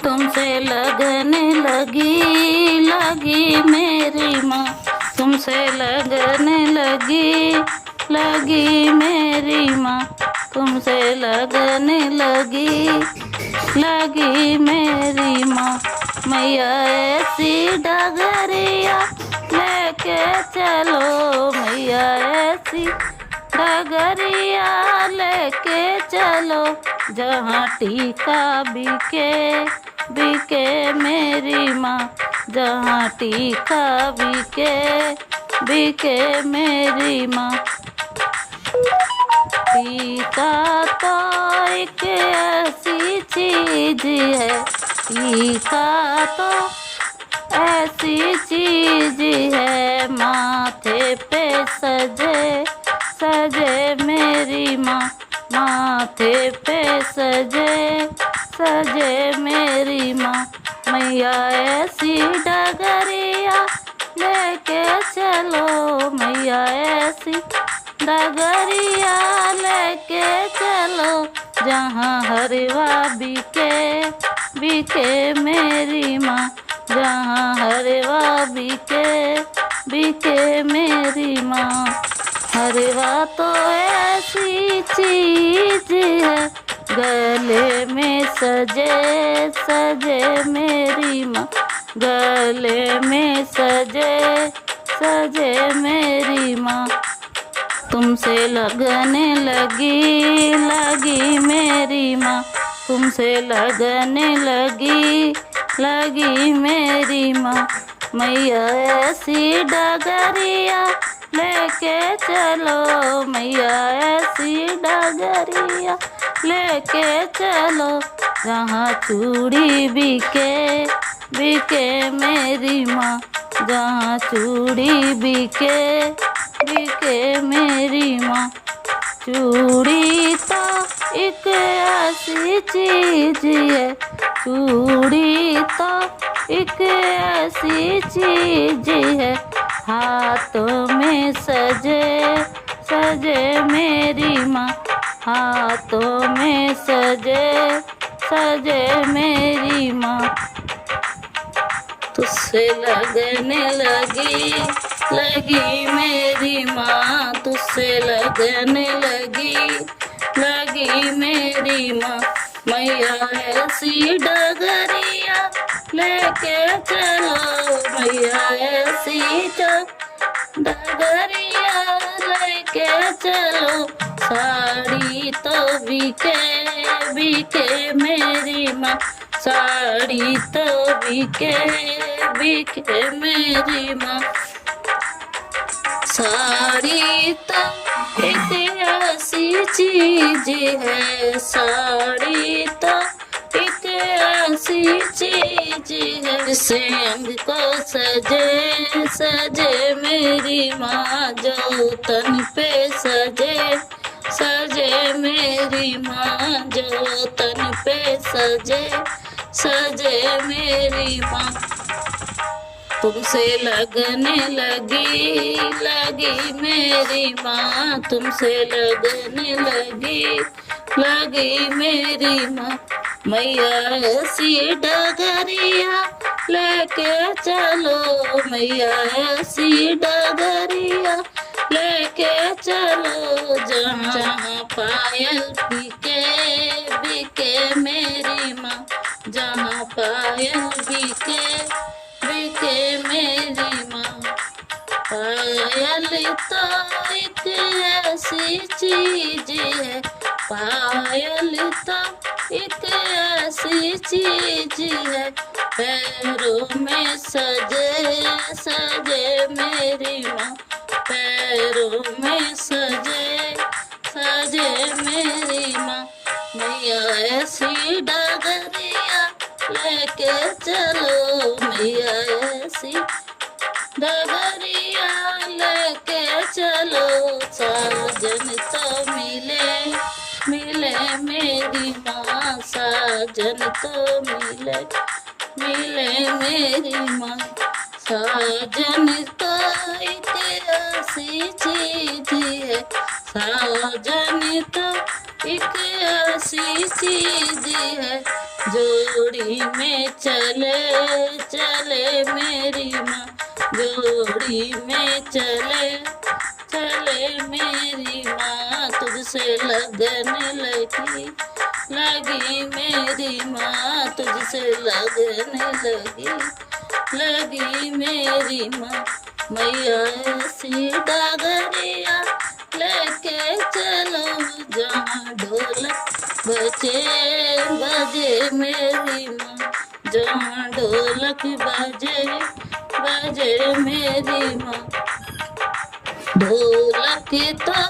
तुमसे लगने लगी मेरी माँ, तुमसे लगने लगी मेरी माँ, तुमसे लगने लगी मेरी माँ। मैया ऐसी डगरिया लेके चलो, मैया ऐसी डगरिया लेके चलो, जहाँ टीका बिके मेरी माँ, जहाँ टीका बिके मेरी माँ। टीका तो एक ऐसी चीज है, टीका तो ऐसी चीज है, माथे पे सजे मेरी माँ, माथे पे सजे मेरी माँ। मैया ऐसी डगरिया लेके चलो, मैया ऐसी डगरिया लेके चलो, जहाँ हरवा बिके मेरी माँ, जहाँ हरवा बिके मेरी माँ। हरवा तो ऐसी चीज है, गले में सजे मेरी माँ, गले में सजे मेरी माँ। तुमसे लगने लगी मेरी माँ, तुमसे लगने लगी मेरी माँ। मैया ऐसी डगरिया लेके चलो, मैया ऐसी डगरिया लेके चलो, जहाँ चूड़ी बिके मेरी माँ, जहाँ चूड़ी बिके मेरी माँ। चूड़ी तो एक ऐसी चीज है, चूड़ी तो एक ऐसी चीज है, हाथों में सजे मेरी माँ, हाथों में सजे मेरी माँ। तुझसे लगने लगी मेरी माँ, तुझसे लगने लगी मेरी माँ। मैया ऐसी डगरिया लेके चलो, मैया ऐसी डगरिया लेके चलो, साड़ी तो बिके मेरी माँ, साड़ी तो बिके मेरी माँ। साड़ी तो एक ऐसी चीज है, साड़ी तो एक ऐसी चीज है, जिससे अंग को सजे मेरी माँ, जो तन पे सजे मेरी माँ, जो तन पे सजे मेरी माँ। तुमसे लगने लगी मेरी माँ, तुमसे लगने लगी मेरी माँ। मैया ऐसी डगरिया लेके चलो, मैया ऐसी डगरिया लेके चलो, जहाँ पायल बिके मेरी माँ, जहाँ पायल बिके मेरी माँ। पायल तो एक ऐसी चीज है, पायल तो एक ऐसी चीज है, पैरों में सजे मेरी माँ, पैरों में सजे मेरी माँ। मैया ऐसी डगरिया लेके चलो, मैया ऐसी डगरिया लेके चलो, साजन तो मिले मेरी माँ, साजन तो मिले मेरी माँ। साजन तो एक ऐसी चीज है, साजन तो एक ऐसी चीज है, जोड़ी में चले चले मेरी माँ, जोड़ी में चले चले मेरी माँ, तुझसे लगने लगी लगी मेरी माँ, तुझसे लगने लगी मेरी माँ। मैया ऐसी डगरिया लेके चलो जहाँ ढोलक बजे बजे मेरी माँ, जहाँ ढोलक बजे बजे मेरी माँ। ढोलक तो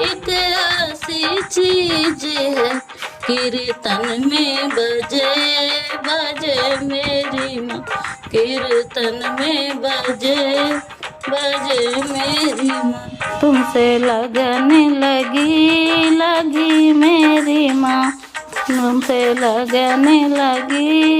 एक ऐसी चीज है, कीर्तन में बजे बजे मेरी माँ, कीर्तन में बजे बजे मेरी माँ। तुमसे लगने लगी लगी मेरी माँ, तुमसे लगने लगी